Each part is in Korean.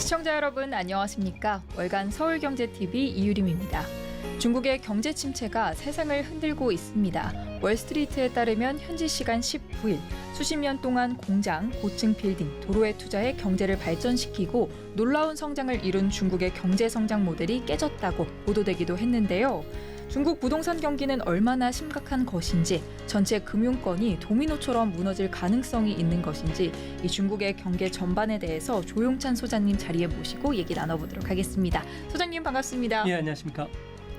시청자 여러분 안녕하십니까? 월간 서울경제TV 이유림입니다. 중국의 경제 침체가 세상을 흔들고 있습니다. 월스트리트에 따르면 현지 시간 19일 수십 년 동안 공장, 고층 빌딩, 도로에 투자해 경제를 발전시키고 놀라운 성장을 이룬 중국의 경제 성장 모델이 깨졌다고 보도되기도 했는데요. 중국 부동산 경기는 얼마나 심각한 것인지, 전체 금융권이 도미노처럼 무너질 가능성이 있는 것인지, 이 중국의 경제 전반에 대해서 조용찬 소장님 자리에 모시고 얘기 나눠보도록 하겠습니다. 소장님 반갑습니다. 예, 안녕하십니까?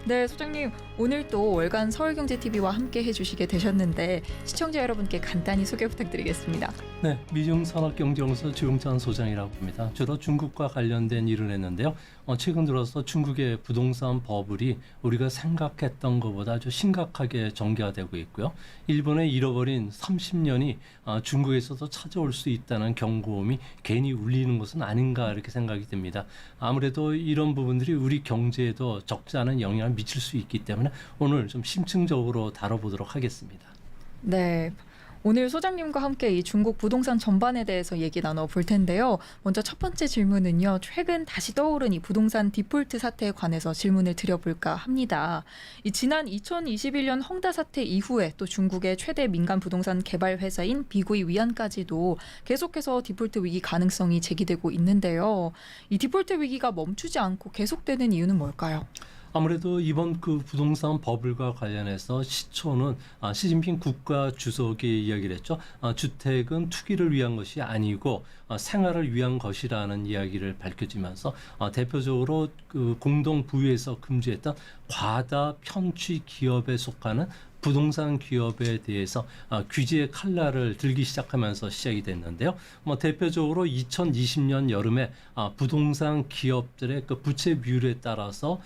네, 소장님 오늘 또 월간 서울경제TV와 함께 해주시게 되셨는데 시청자 여러분께 간단히 소개 부탁드리겠습니다. 네, 미중산업경제연구소 조용찬 소장이라고 합니다. 주로 중국과 관련된 일을 했는데요. 최근 들어서 중국의 부동산 버블이 우리가 생각했던 것보다 아주 심각하게 전개되고 있고요. 일본의 잃어버린 30년이 중국에서도 찾아올 수 있다는 경고음이 괜히 울리는 것은 아닌가 이렇게 생각이 듭니다. 아무래도 이런 부분들이 우리 경제에도 적지 않은 영향을 미칠 수 있기 때문에 오늘 좀 심층적으로 다뤄보도록 하겠습니다. 네. 오늘 소장님과 함께 이 중국 부동산 전반에 대해서 얘기 나눠볼 텐데요. 먼저 첫 번째 질문은요. 최근 다시 떠오른 이 부동산 디폴트 사태에 관해서 질문을 드려볼까 합니다. 이 지난 2021년 헝다 사태 이후에 또 중국의 최대 민간 부동산 개발 회사인 비구이 위안까지도 계속해서 디폴트 위기 가능성이 제기되고 있는데요. 이 디폴트 위기가 멈추지 않고 계속되는 이유는 뭘까요? 아무래도 이번 그 부동산 버블과 관련해서 시초는 시진핑 국가 주석이 이야기를 했죠. 주택은 투기를 위한 것이 아니고 생활을 위한 것이라는 이야기를 밝혀지면서 대표적으로 그 공동 부유에서 금지했던 과다 편취 기업에 속하는 부동산 기업에 대해서 규제의 칼날을 들기 시작하면서 시작이 됐는데요. 대표적으로 2020년 여름에 부동산 기업들의 그 부채 비율에 따라서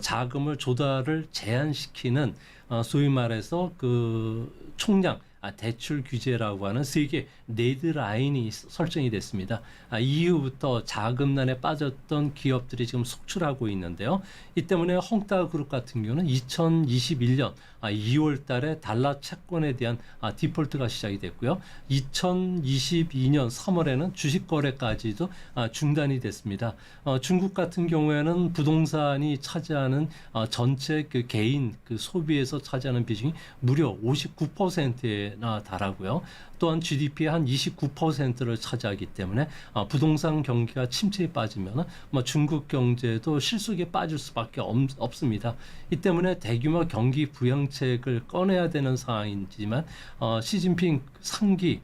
자금을 조달을 제한시키는 소위 말해서 그 총량 대출 규제라고 하는 세계 레드라인이 설정이 됐습니다. 이후부터 자금난에 빠졌던 기업들이 지금 속출하고 있는데요. 이 때문에 헝다그룹 같은 경우는 2021년 2월 달에 달러 채권에 대한 디폴트가 시작이 됐고요. 2022년 3월에는 주식 거래까지도 중단이 됐습니다. 중국 같은 경우에는 부동산이 차지하는 전체 그 개인 그 소비에서 차지하는 비중이 무려 59%에 달하고요. 또한 GDP의 한 29%를 차지하기 때문에 부동산 경기가 침체에 빠지면 중국 경제도 실속에 빠질 수밖에 없습니다. 이 때문에 대규모 경기 부양책을 꺼내야 되는 상황이지만 시진핑 상기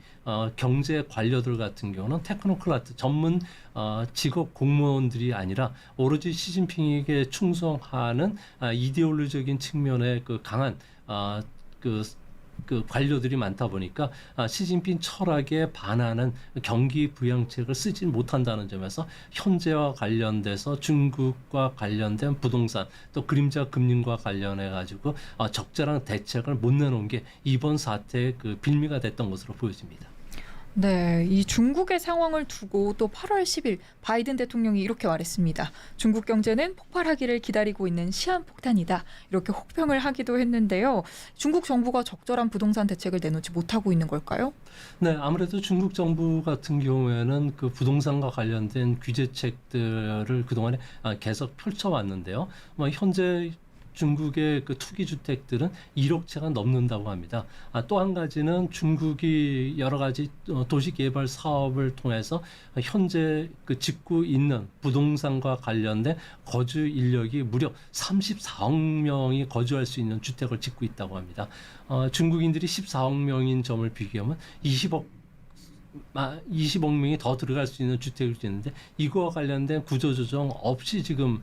경제 관료들 같은 경우는 테크노크라트 전문 직업 공무원들이 아니라 오로지 시진핑에게 충성하는 이데올로적인 측면의 그 강한 그 관료들이 많다 보니까 시진핑 철학에 반하는 경기 부양책을 쓰지 못한다는 점에서 현재와 관련돼서 중국과 관련된 부동산 또 그림자 금융과 관련해 가지고 적절한 대책을 못 내놓은 게 이번 사태의 그 빌미가 됐던 것으로 보여집니다. 네, 이 중국의 상황을 두고 또 8월 10일 바이든 대통령이 이렇게 말했습니다. 중국 경제는 폭발하기를 기다리고 있는 시한폭탄이다. 이렇게 혹평을 하기도 했는데요. 중국 정부가 적절한 부동산 대책을 내놓지 못하고 있는 걸까요? 네, 아무래도 중국 정부 같은 경우에는 그 부동산과 관련된 규제책들을 그동안에 계속 펼쳐왔는데요. 현재 중국의 그 투기 주택들은 1억 채가 넘는다고 합니다. 또 한 가지는 중국이 여러 가지 도시 개발 사업을 통해서 현재 그 짓고 있는 부동산과 관련된 거주 인력이 무려 34억 명이 거주할 수 있는 주택을 짓고 있다고 합니다. 중국인들이 14억 명인 점을 비교하면 20억 명이 더 들어갈 수 있는 주택을 짓는데 이거와 관련된 구조조정 없이 지금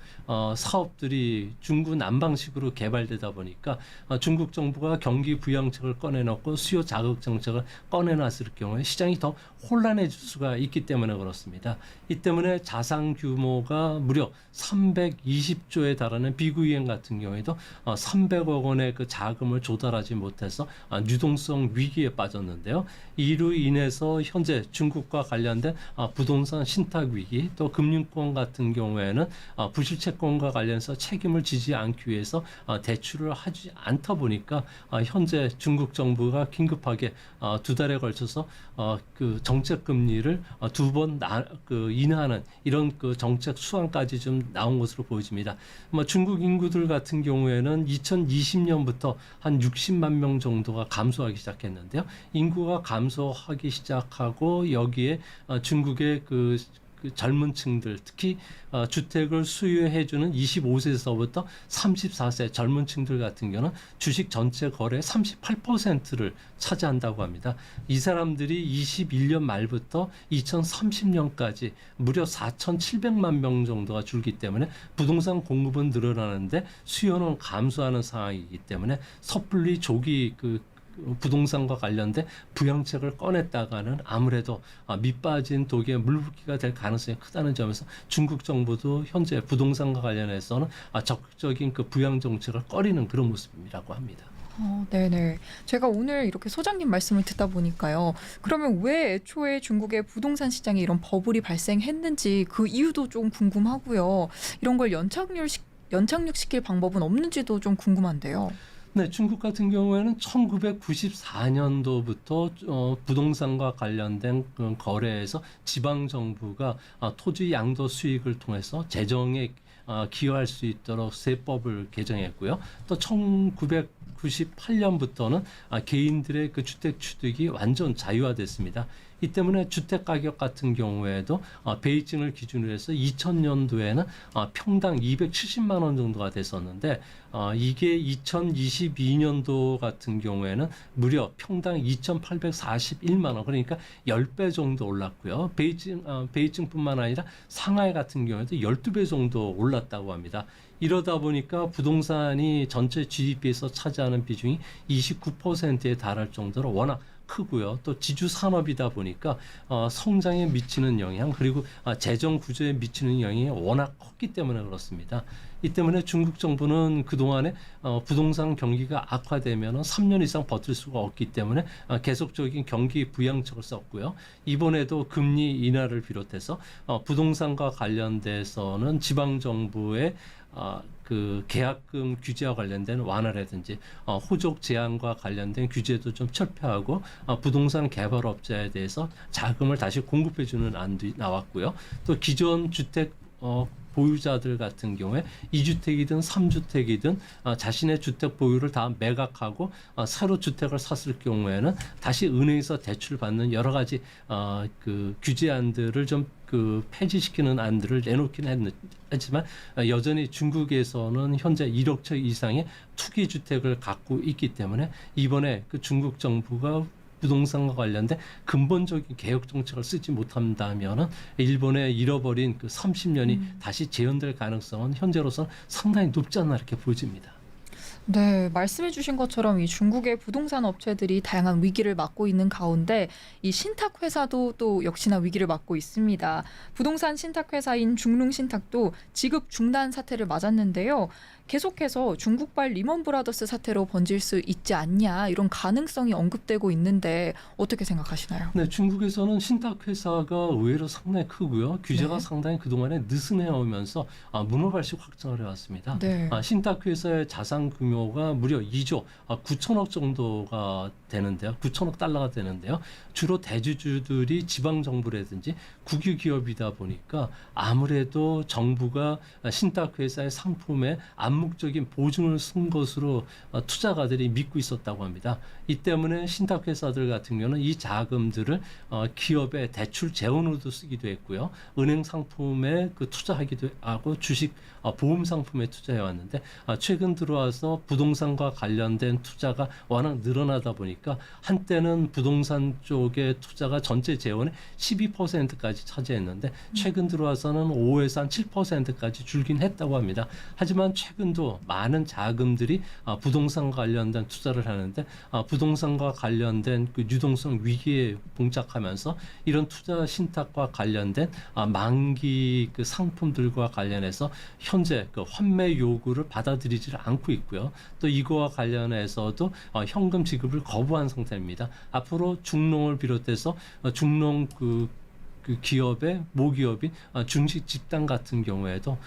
사업들이 중구 난방식으로 개발되다 보니까 중국 정부가 경기 부양책을 꺼내놓고 수요 자극 정책을 꺼내놨을 경우에 시장이 더 혼란해질 수가 있기 때문에 그렇습니다. 이 때문에 자산 규모가 무려 320조에 달하는 비구이행 같은 경우에도 300억 원의 그 자금을 조달하지 못해서 유동성 위기에 빠졌는데요. 이로 인해서 현재 중국과 관련된 부동산 신탁 위기 또 금융권 같은 경우에는 부실채권과 관련해서 책임을 지지 않기 위해서 대출을 하지 않다 보니까 현재 중국 정부가 긴급하게 2달에 걸쳐서 그 정책 금리를 2번 인하하는 이런 그 정책 수완까지 좀 나온 것으로 보여집니다. 중국 인구들 같은 경우에는 2020년부터 한 60만 명 정도가 감소하기 시작했는데요. 인구가 감소하기 시작하고 여기에 중국의 그 젊은 층들 특히 주택을 수요해주는 25세에서부터 34세 젊은 층들 같은 경우는 주식 전체 거래 38%를 차지한다고 합니다. 이 사람들이 21년 말부터 2030년까지 무려 4,700만 명 정도가 줄기 때문에 부동산 공급은 늘어나는데 수요는 감소하는 상황이기 때문에 섣불리 조기 부동산과 관련된 부양책을 꺼냈다가는 아무래도 밑빠진 독에 물붓기가 될 가능성이 크다는 점에서 중국 정부도 현재 부동산과 관련해서는 적극적인 그 부양 정책을 꺼리는 그런 모습이라고 합니다. 네네. 제가 오늘 이렇게 소장님 말씀을 듣다 보니까요. 그러면 왜 애초에 중국의 부동산 시장에 이런 버블이 발생했는지 그 이유도 좀 궁금하고요. 이런 걸 연착륙시킬 방법은 없는지도 좀 궁금한데요. 네, 중국 같은 경우에는 1994년도부터 부동산과 관련된 거래에서 지방 정부가 토지 양도 수익을 통해서 재정에 기여할 수 있도록 세법을 개정했고요. 또 1998년부터는 개인들의 그 주택 취득이 완전 자유화됐습니다. 이 때문에 주택 가격 같은 경우에도 베이징을 기준으로 해서 2000년도에는 평당 270만 원 정도가 됐었는데 이게 2022년도 같은 경우에는 무려 평당 2,841만 원 그러니까 10배 정도 올랐고요. 베이징뿐만 아니라 상하이 같은 경우에도 12배 정도 올랐다고 합니다. 이러다 보니까 부동산이 전체 GDP에서 차지하는 비중이 29%에 달할 정도로 워낙 크고요. 또 지주 산업이다 보니까 성장에 미치는 영향 그리고 재정 구조에 미치는 영향이 워낙 컸기 때문에 그렇습니다. 이 때문에 중국 정부는 그동안에 부동산 경기가 악화되면 3년 이상 버틸 수가 없기 때문에 계속적인 경기 부양책을 썼고요. 이번에도 금리 인하를 비롯해서 부동산과 관련돼서는 지방 정부의 그 계약금 규제와 관련된 완화라든지 호적 제한과 관련된 규제도 좀 철폐하고 부동산 개발업자에 대해서 자금을 다시 공급해주는 안도 나왔고요. 또 기존 주택 보유자들 같은 경우에 2주택이든 3주택이든 자신의 주택 보유를 다 매각하고 새로 주택을 샀을 경우에는 다시 은행에서 대출 받는 여러 가지 그 규제안들을 좀 폐지시키는 안들을 내놓긴 했지만 여전히 중국에서는 현재 1억 채 이상의 투기 주택을 갖고 있기 때문에 이번에 그 중국 정부가 부동산과 관련된 근본적인 개혁 정책을 쓰지 못한다면은 일본의 잃어버린 그 30년이 다시 재현될 가능성은 현재로서는 상당히 높지 않나 이렇게 보여집니다. 네, 말씀해 주신 것처럼 이 중국의 부동산 업체들이 다양한 위기를 맞고 있는 가운데 이 신탁 회사도 또 역시나 위기를 맞고 있습니다. 부동산 신탁 회사인 중룽신탁도 지급 중단 사태를 맞았는데요. 계속해서 중국발 리먼 브라더스 사태로 번질 수 있지 않냐 이런 가능성이 언급되고 있는데 어떻게 생각하시나요? 네, 중국에서는 신탁 회사가 의외로 상당히 크고요. 규제가 네. 상당히 그동안에 느슨해 오면서 문어발식 확장을 해왔습니다. 네. 신탁 회사의 자산 규모가 무려 2조 9천억 정도가 되는데요. 9천억 달러가 되는데요. 주로 대주주들이 지방 정부라든지 국유 기업이다 보니까 아무래도 정부가 신탁 회사의 상품에 암묵적인 보증을 쓴 것으로 투자가들이 믿고 있었다고 합니다. 이 때문에 신탁 회사들 같은 경우는 이 자금들을 기업의 대출 재원으로도 쓰기도 했고요. 은행 상품에 투자하기도 하고 주식 보험 상품에 투자해 왔는데 최근 들어와서 부동산과 관련된 투자가 워낙 늘어나다 보니까 한때는 부동산 쪽의 투자가 전체 재원의 12%까지 차지했는데 최근 들어와서는 5에서 한 7%까지 줄긴 했다고 합니다. 하지만 최근도 많은 자금들이 부동산과 관련된 투자를 하는데 부동산과 관련된 그 유동성 위기에 봉착하면서 이런 투자 신탁과 관련된 만기 그 상품들과 관련해서 현재 그 환매 요구를 받아들이지를 않고 있고요. 또 이거와 관련해서도 현금 지급을 거부한 상태입니다. 앞으로 중농을 비롯해서 중농 그 기업의 모기업인 중식 집단 같은 경우에도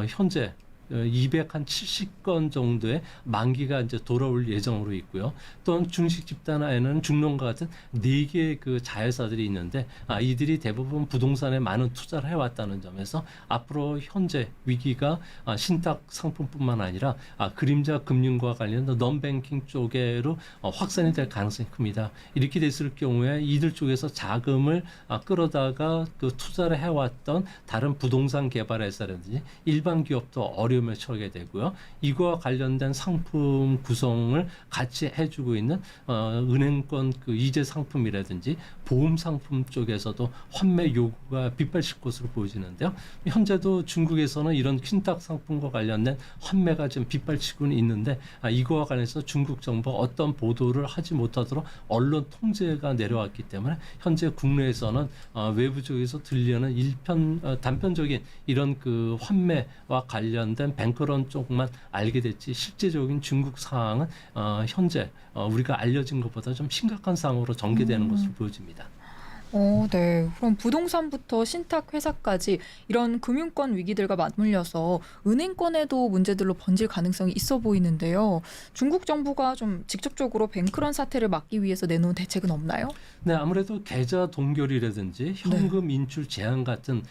현재 270건 정도의 만기가 이제 돌아올 예정으로 있고요. 또한 중식 집단에는 중농과 같은 4개의 그 자회사들이 있는데 이들이 대부분 부동산에 많은 투자를 해왔다는 점에서 앞으로 현재 위기가 신탁 상품뿐만 아니라 그림자 금융과 관련된 non-banking 쪽으로 확산이 될 가능성이 큽니다. 이렇게 됐을 경우에 이들 쪽에서 자금을 끌어다가 그 투자를 해왔던 다른 부동산 개발 회사라든지 일반 기업도 어려움을 처하게 되고요. 이거와 관련된 상품 구성을 같이 해주고 있는 은행권 그 이재 상품이라든지 보험 상품 쪽에서도 환매 요구가 빗발칠 것으로 보여지는데요. 현재도 중국에서는 이런 킨탁 상품과 관련된 환매가 지금 빗발치고는 있는데 이거와 관련해서 중국 정부가 어떤 보도를 하지 못하도록 언론 통제가 내려왔기 때문에 현재 국내에서는 외부 쪽에서 들리는 단편적인 이런 그 환매와 관련된 뱅크런 쪽만 알게 됐지 실제적인 중국 상황은 현재 우리가 알려진 것보다 좀 심각한 상황으로 전개되는 것으로 보여집니다. 네. 그럼 부동산부터 신탁 회사까지 이런 금융권 위기들과 맞물려서 은행권에도 문제들로 번질 가능성이 있어 보이는데요. 중국 정부가 좀 직접적으로 뱅크런 사태를 막기 위해서 내놓은 대책은 없나요? 네, 아무래도 계좌 동결이라든지 현금 인출 제한 같은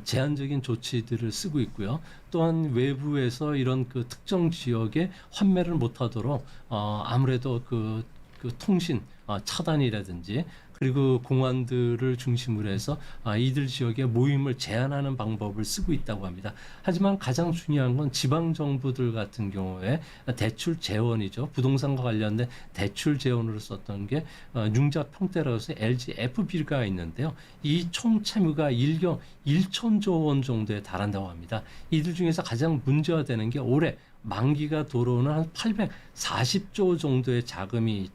제한적인 조치들을 쓰고 있고요. 또한 외부에서 이런 그 특정 지역에 환매를 못하도록 아무래도 그 통신 차단이라든지 그리고 공안들을 중심으로 해서 이들 지역의 모임을 제한하는 방법을 쓰고 있다고 합니다. 하지만 가장 중요한 건 지방 정부들 같은 경우에 대출 재원이죠. 부동산과 관련된 대출 재원으로 썼던 게 융자 평대라고 해서 LGFB가 있는데요. 이 총 채무가 1천조 원 정도에 달한다고 합니다. 이들 중에서 가장 문제가 되는 게 올해 만기가 돌아오는 한 840조 정도의 자금이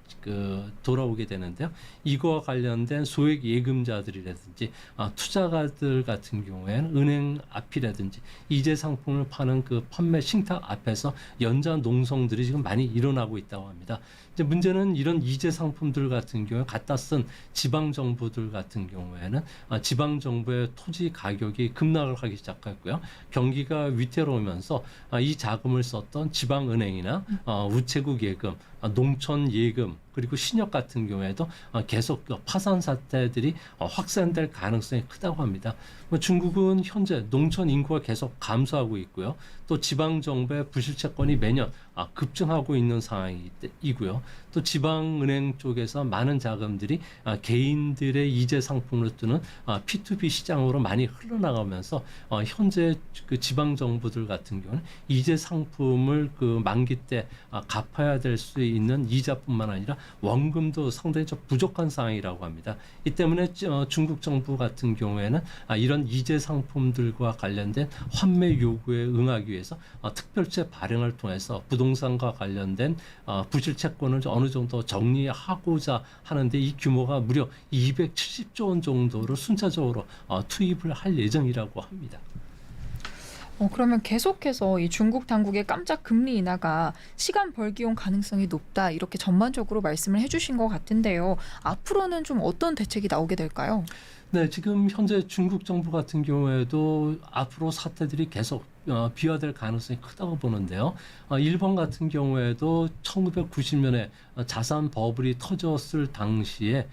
돌아오게 되는데요. 이거와 관련된 소액 예금자들이라든지 투자가들 같은 경우에는 은행 앞이라든지 이재 상품을 파는 그 판매 신탁 앞에서 연자 농성들이 지금 많이 일어나고 있다고 합니다. 이제 문제는 이런 이재 상품들 같은 경우에 갖다 쓴 지방 정부들 같은 경우에는 지방 정부의 토지 가격이 급락을 하기 시작했고요. 경기가 위태로우면서 이 자금을 썼던 지방 은행이나 우체국 예금, 농촌 예금 그리고 신협 같은 경우에도 계속 파산 사태들이 확산될 가능성이 크다고 합니다. 중국은 현재 농촌 인구가 계속 감소하고 있고요. 또 지방 정부의 부실 채권이 매년 급증하고 있는 상황이고요. 또 지방은행 쪽에서 많은 자금들이 개인들의 이재 상품으로 뜨는 P2B 시장으로 많이 흘러나가면서 현재 그 지방 정부들 같은 경우는 이재 상품을 그 만기 때 갚아야 될 수 있는 이자뿐만 아니라 원금도 상당히 좀 부족한 상황이라고 합니다. 이 때문에 중국 정부 같은 경우에는 이런 이재 상품들과 관련된 환매 요구에 응하기 위해서 특별제 발행을 통해서 부동산과 관련된 부실 채권을 어느 정도 정리하고자 하는데 이 규모가 무려 270조 원 정도로 순차적으로 투입을 할 예정이라고 합니다. 그러면 계속해서 이 중국 당국의 깜짝 금리 인하가 시간 벌기용 가능성이 높다 이렇게 전반적으로 말씀을 해주신 것 같은데요. 앞으로는 좀 어떤 대책이 나오게 될까요? 네, 지금 현재 중국 정부 같은 경우에도 앞으로 사태들이 계속 비화될 가능성이 크다고 보는데요. 일본 같은 경우에도 1990년에 자산 버블이 터졌을 당시에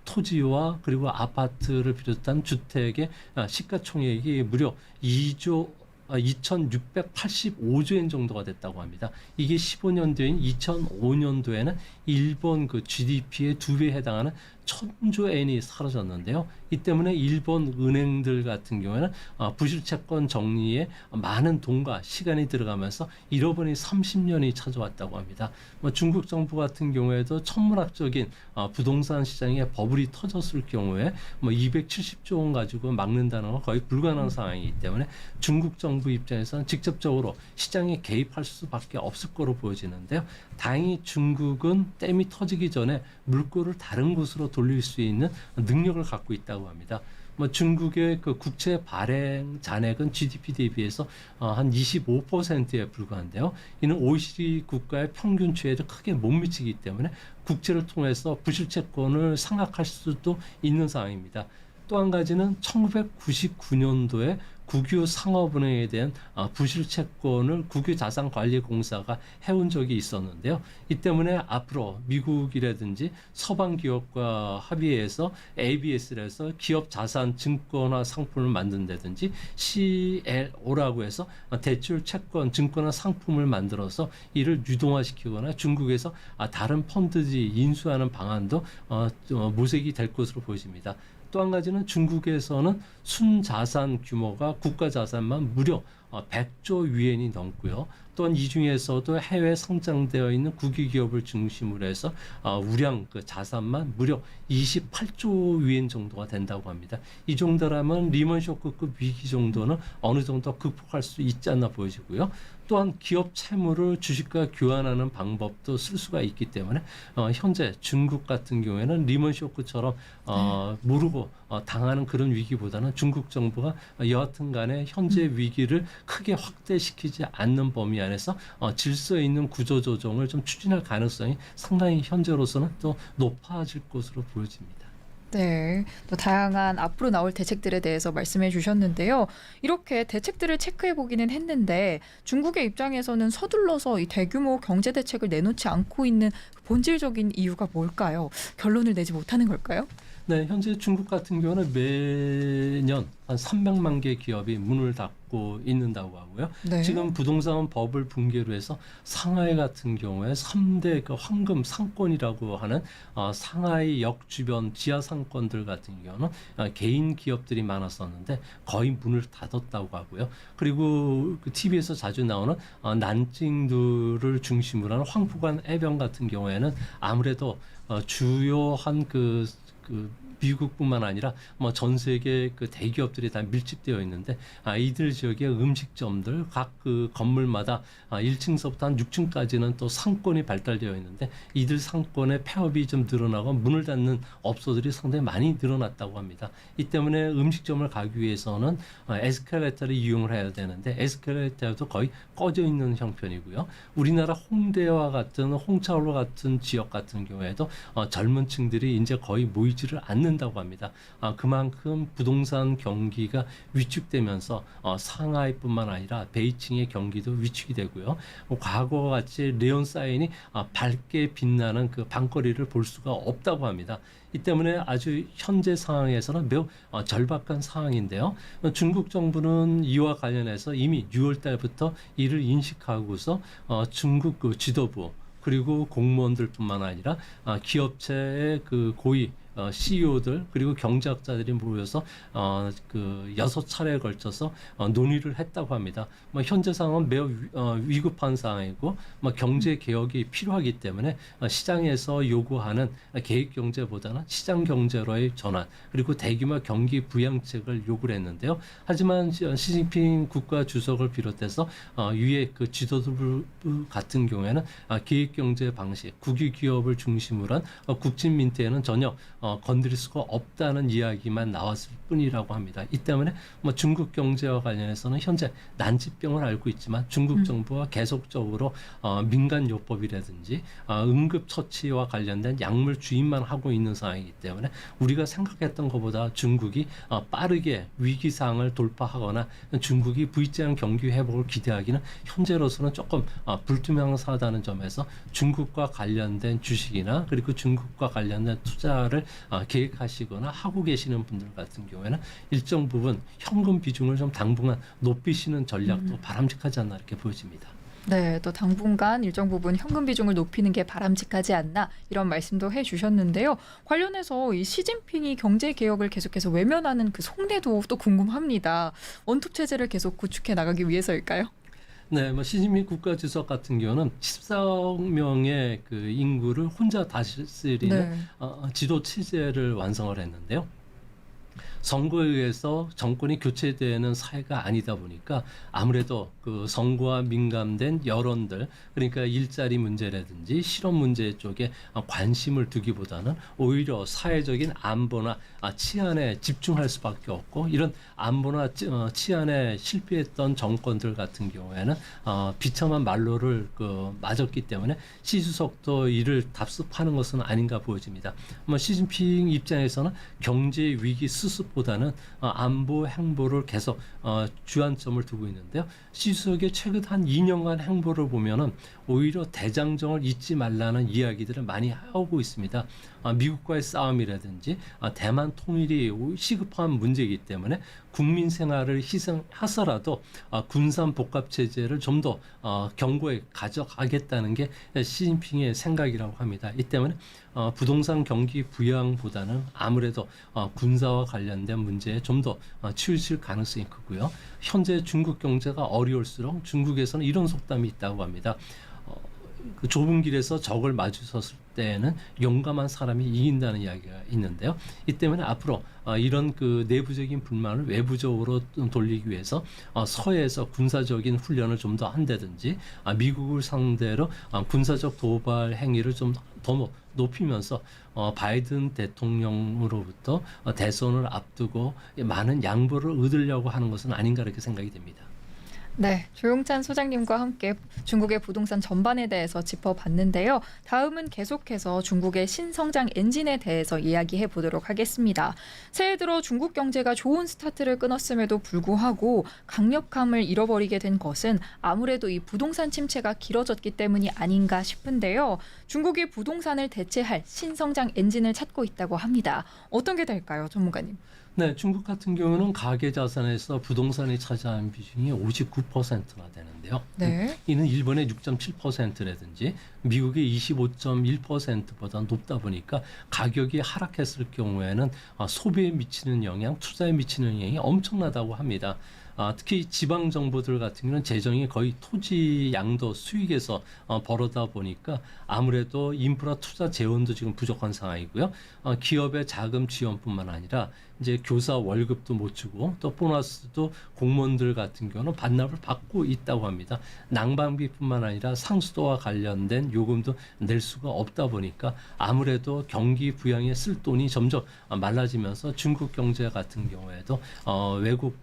토지와 그리고 아파트를 비롯한 주택의 시가총액이 무려 2,685조엔 정도가 됐다고 합니다. 이게 15년 뒤인 2005년도에는 일본 그 GDP의 2배에 해당하는 1,000조엔이 사라졌는데요. 이 때문에 일본 은행들 같은 경우에는 부실 채권 정리에 많은 돈과 시간이 들어가면서 잃어버린 30년이 찾아왔다고 합니다. 중국 정부 같은 경우에도 천문학적인 부동산 시장에 버블이 터졌을 경우에 270조 원 가지고 막는다는 건 거의 불가능한 상황이기 때문에 중국 정부 입장에서는 직접적으로 시장에 개입할 수밖에 없을 거로 보여지는데요. 다행히 중국은 댐이 터지기 전에 물꼬를 다른 곳으로 돌릴 수 있는 능력을 갖고 있다고 합니다. 뭐 중국의 그 국채 발행 잔액은 GDP 대비해서 한 25%에 불과한데요. 이는 OECD 국가의 평균치에도 크게 못 미치기 때문에 국채를 통해서 부실채권을 상각할 수도 있는 상황입니다. 또 한 가지는 1999년도에 국유 상업은행에 대한 부실채권을 국유자산관리공사가 해온 적이 있었는데요. 이 때문에 앞으로 미국이라든지 서방 기업과 합의해서 ABS에서 기업 자산 증권화 상품을 만든다든지 CLO라고 해서 대출 채권 증권화 상품을 만들어서 이를 유동화시키거나 중국에서 다른 펀드들이 인수하는 방안도 모색이 될 것으로 보여집니다. 또 한 가지는 중국에서는 순자산 규모가 국가 자산만 무려 100조 위엔이 넘고요. 또한 이 중에서도 해외 상장되어 있는 국유 기업을 중심으로 해서 우량 그 자산만 무려 28조 위엔 정도가 된다고 합니다. 이 정도라면 리먼 쇼크급 위기 정도는 어느 정도 극복할 수 있지 않나 보여지고요. 또한 기업 채무를 주식과 교환하는 방법도 쓸 수가 있기 때문에 현재 중국 같은 경우에는 리먼 쇼크처럼 모르고 당하는 그런 위기보다는 중국 정부가 여하튼 간에 현재 위기를 크게 확대시키지 않는 범위 안에서 질서 있는 구조 조정을 좀 추진할 가능성이 상당히 현재로서는 또 높아질 것으로 보여집니다. 네, 또 다양한 앞으로 나올 대책들에 대해서 말씀해 주셨는데요. 이렇게 대책들을 체크해 보기는 했는데 중국의 입장에서는 서둘러서 이 대규모 경제 대책을 내놓지 않고 있는 본질적인 이유가 뭘까요? 결론을 내지 못하는 걸까요? 네, 현재 중국 같은 경우는 매년 한 300만 개 기업이 문을 닫고 있는다고 하고요. 네. 지금 부동산 버블 붕괴로 해서 상하이 같은 경우에 3대 그 황금 상권이라고 하는 상하이역 주변 지하 상권들 같은 경우는 개인 기업들이 많았었는데 거의 문을 닫았다고 하고요. 그리고 그 TV에서 자주 나오는 난징도를 중심으로 하는 황푸관 해변 같은 경우에는 아무래도 주요한 그 미국뿐만 아니라 뭐 전 세계 그 대기업들이 다 밀집되어 있는데 이들 지역의 음식점들 각 그 건물마다 1층서부터 한 6층까지는 또 상권이 발달되어 있는데 이들 상권의 폐업이 좀 늘어나고 문을 닫는 업소들이 상당히 많이 늘어났다고 합니다. 이 때문에 음식점을 가기 위해서는 에스컬레이터를 이용을 해야 되는데 에스컬레이터도 거의 꺼져 있는 형편이고요. 우리나라 홍대와 같은 홍차로 같은 지역 같은 경우에도 젊은 층들이 이제 거의 모이지를 않는다고 합니다. 그만큼 부동산 경기가 위축되면서 상하이뿐만 아니라 베이징의 경기도 위축이 되고요. 과거와 같이 네온 사인이 밝게 빛나는 그 밤거리를 볼 수가 없다고 합니다. 이 때문에 아주 현재 상황에서는 매우 절박한 상황인데요. 중국 정부는 이와 관련해서 이미 6월 달부터 이를 인식하고서 중국 그 지도부 그리고 공무원들뿐만 아니라 기업체의 그 고위 CEO들 그리고 경제학자들이 모여서 그 6차례에 걸쳐서 논의를 했다고 합니다. 뭐 현재 상황은 매우 위급한 상황이고 뭐 경제 개혁이 필요하기 때문에 시장에서 요구하는 계획 경제보다는 시장 경제로의 전환 그리고 대규모 경기 부양책을 요구를 했는데요. 하지만 시진핑 국가 주석을 비롯해서 위에 그 지도부 같은 경우에는 계획 경제 방식, 국유 기업을 중심으로 한 국진 민폐에는 전혀 건드릴 수가 없다는 이야기만 나왔을 뿐이라고 합니다. 이 때문에 뭐 중국 경제와 관련해서는 현재 난치병을 앓고 있지만 중국 정부가 계속적으로 민간요법이라든지 응급처치와 관련된 약물 주입만 하고 있는 상황이기 때문에 우리가 생각했던 것보다 중국이 빠르게 위기상을 돌파하거나 중국이 V자형 경기 회복을 기대하기는 현재로서는 조금 불투명하다는 점에서 중국과 관련된 주식이나 그리고 중국과 관련된 투자를 계획하시거나 하고 계시는 분들 같은 경우에는 일정 부분 현금 비중을 좀 당분간 높이시는 전략도 바람직하지 않나 이렇게 보여집니다. 네, 또 당분간 일정 부분 현금 비중을 높이는 게 바람직하지 않나 이런 말씀도 해주셨는데요. 관련해서 이 시진핑이 경제 개혁을 계속해서 외면하는 그 속내도 또 궁금합니다. 원톱 체제를 계속 구축해 나가기 위해서일까요? 네, 뭐 시진핑 국가주석 같은 경우는 14억 명의 그 인구를 혼자 다스리는 네. 지도 체제를 완성을 했는데요. 선거에 의해서 정권이 교체되는 사회가 아니다 보니까 아무래도 그 선거와 민감된 여론들, 그러니까 일자리 문제라든지 실업 문제 쪽에 관심을 두기보다는 오히려 사회적인 안보나 치안에 집중할 수밖에 없고, 이런 안보나 치안에 실패했던 정권들 같은 경우에는 비참한 말로를 맞았기 때문에 시 주석도 이를 답습하는 것은 아닌가 보여집니다. 시진핑 입장에서는 경제 위기 수습보다는 안보 행보를 계속 주안점을 두고 있는데요. 시 주석의 최근 한 2년간 행보를 보면은 오히려 대장정을 잊지 말라는 이야기들을 많이 하고 있습니다. 미국과의 싸움이라든지 대만 통일이 시급한 문제이기 때문에 국민 생활을 희생하서라도 군산 복합 체제를 좀 더 견고히 가져가겠다는 게 시진핑의 생각이라고 합니다. 이 때문에 부동산 경기 부양보다는 아무래도 군사와 관련된 문제에 좀 더 치우칠 가능성이 크고요. 현재 중국 경제가 어려울수록 중국에서는 이런 속담이 있다고 합니다. 그 좁은 길에서 적을 마주섰을 때에는 용감한 사람이 이긴다는 이야기가 있는데요. 이 때문에 앞으로 이런 그 내부적인 불만을 외부적으로 돌리기 위해서 서해에서 군사적인 훈련을 좀 더 한다든지, 미국을 상대로 군사적 도발 행위를 좀 더 높이면서 바이든 대통령으로부터 대선을 앞두고 많은 양보를 얻으려고 하는 것은 아닌가 이렇게 생각이 됩니다. 네, 조용찬 소장님과 함께 중국의 부동산 전반에 대해서 짚어봤는데요. 다음은 계속해서 중국의 신성장 엔진에 대해서 이야기해 보도록 하겠습니다. 새해 들어 중국 경제가 좋은 스타트를 끊었음에도 불구하고 강력함을 잃어버리게 된 것은 아무래도 이 부동산 침체가 길어졌기 때문이 아닌가 싶은데요. 중국이 부동산을 대체할 신성장 엔진을 찾고 있다고 합니다. 어떤 게 될까요, 전문가님? 네, 중국 같은 경우는 가계 자산에서 부동산이 차지하는 비중이 59%나 되는데요. 네. 이는 일본의 6.7%라든지 미국의 25.1%보다 높다 보니까 가격이 하락했을 경우에는 소비에 미치는 영향, 투자에 미치는 영향이 엄청나다고 합니다. 특히 지방 정부들 같은 경우는 재정이 거의 토지 양도 수익에서 벌어다 보니까 아무래도 인프라 투자 재원도 지금 부족한 상황이고요. 기업의 자금 지원뿐만 아니라 이제 교사 월급도 못 주고 또 보너스도 공무원들 같은 경우는 반납을 받고 있다고 합니다. 난방비뿐만 아니라 상수도와 관련된 요금도 낼 수가 없다 보니까 아무래도 경기 부양에 쓸 돈이 점점 말라지면서 중국 경제 같은 경우에도 외국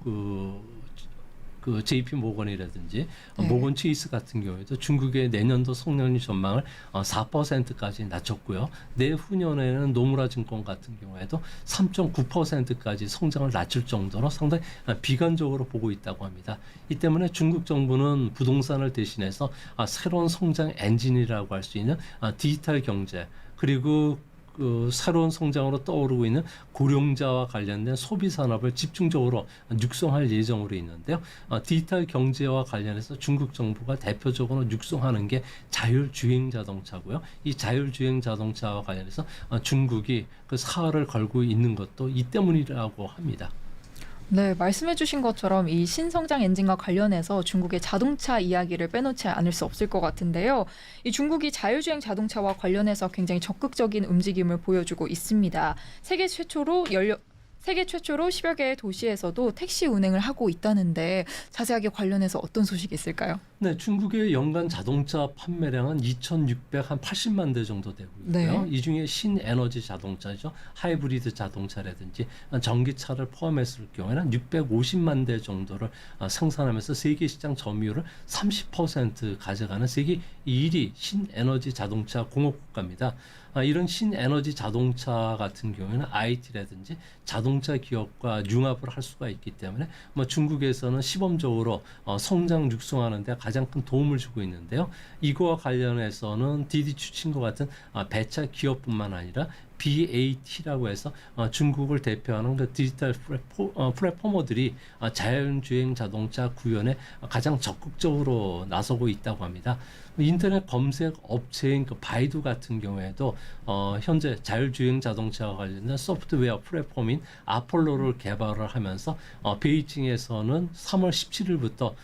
그 JP 모건이라든지 모건 체이스 같은 경우에도 중국의 내년도 성장률 전망을 4%까지 낮췄고요. 내후년에는 노무라 증권 같은 경우에도 3.9%까지 성장을 낮출 정도로 상당히 비관적으로 보고 있다고 합니다. 이 때문에 중국 정부는 부동산을 대신해서 새로운 성장 엔진이라고 할 수 있는 디지털 경제, 그리고 그 새로운 성장으로 떠오르고 있는 고령자와 관련된 소비 산업을 집중적으로 육성할 예정으로 있는데요. 디지털 경제와 관련해서 중국 정부가 대표적으로 육성하는 게 자율주행 자동차고요. 이 자율주행 자동차와 관련해서 중국이 그 사활을 걸고 있는 것도 이 때문이라고 합니다. 네, 말씀해 주신 것처럼 이 신성장 엔진과 관련해서 중국의 자동차 이야기를 빼놓지 않을 수 없을 것 같은데요. 이 중국이 자율주행 자동차와 관련해서 굉장히 적극적인 움직임을 보여주고 있습니다. 세계 최초로 10여 개의 도시에서도 택시 운행을 하고 있다는데 자세하게 관련해서 어떤 소식이 있을까요? 네, 중국의 연간 자동차 판매량은 2,680만 대 정도 되고 있고요. 네. 이 중에 신에너지 자동차죠. 하이브리드 자동차라든지 전기차를 포함했을 경우에는 650만 대 정도를 생산하면서 세계 시장 점유율을 30% 가져가는 세계 1위 신에너지 자동차 공업 국가입니다. 이런 신에너지 자동차 같은 경우에는 IT라든지 자동차 기업과 융합을 할 수가 있기 때문에 중국에서는 시범적으로 성장 육성하는 데 가장 큰 도움을 주고 있는데요. 이거와 관련해서는 디디 추진과 같은 배차 기업뿐만 아니라 BAT라고 해서 중국을 대표하는 그 디지털 플랫포머들이 자율주행 자동차 구현에 가장 적극적으로 나서고 있다고 합니다. 인터넷 검색 업체인 그 바이두 같은 경우에도 현재 자율주행 자동차와 관련된 소프트웨어 플랫폼인 아폴로를 개발을 하면서 베이징에서는 3월 17일부터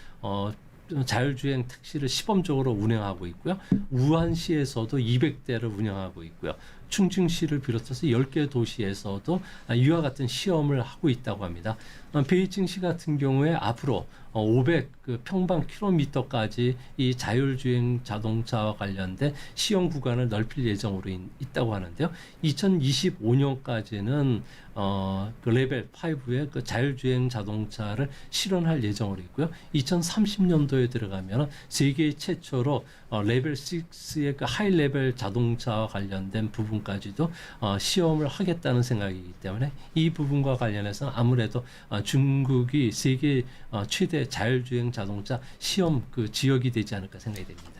자율주행 택시를 시범적으로 운행하고 있고요. 우한시에서도 200대를 운영하고 있고요. 충칭시를 비롯해서 10개 도시에서도 이와 같은 시험을 하고 있다고 합니다. 베이징시 같은 경우에 앞으로 500 평방 킬로미터까지 이 자율주행 자동차와 관련된 시험 구간을 넓힐 예정으로 있다고 하는데요. 2025년까지는 그 레벨 5의 그 자율주행 자동차를 실현할 예정으로 있고요. 2030년도에 들어가면 세계 최초로 레벨 6의 그 하이 레벨 자동차와 관련된 부분까지도 시험을 하겠다는 생각이기 때문에 이 부분과 관련해서 아무래도 중국이 세계 최대 자율주행 자동차 시험 그 지역이 되지 않을까 생각이 됩니다.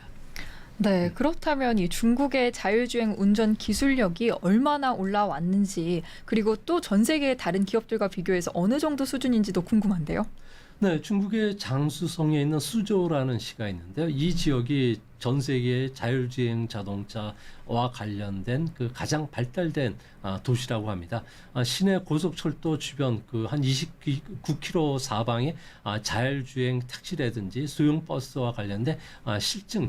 네, 그렇다면 이 중국의 자율주행 운전 기술력이 얼마나 올라왔는지, 그리고 또 전 세계의 다른 기업들과 비교해서 어느 정도 수준인지도 궁금한데요. 네, 중국의 장쑤성에 있는 수조라는 시가 있는데요. 이 지역이 전 세계의 자율주행 자동차와 관련된 그 가장 발달된 도시라고 합니다. 시내 고속철도 주변 그 한 29km 사방에 자율주행 택시라든지 소형 버스와 관련된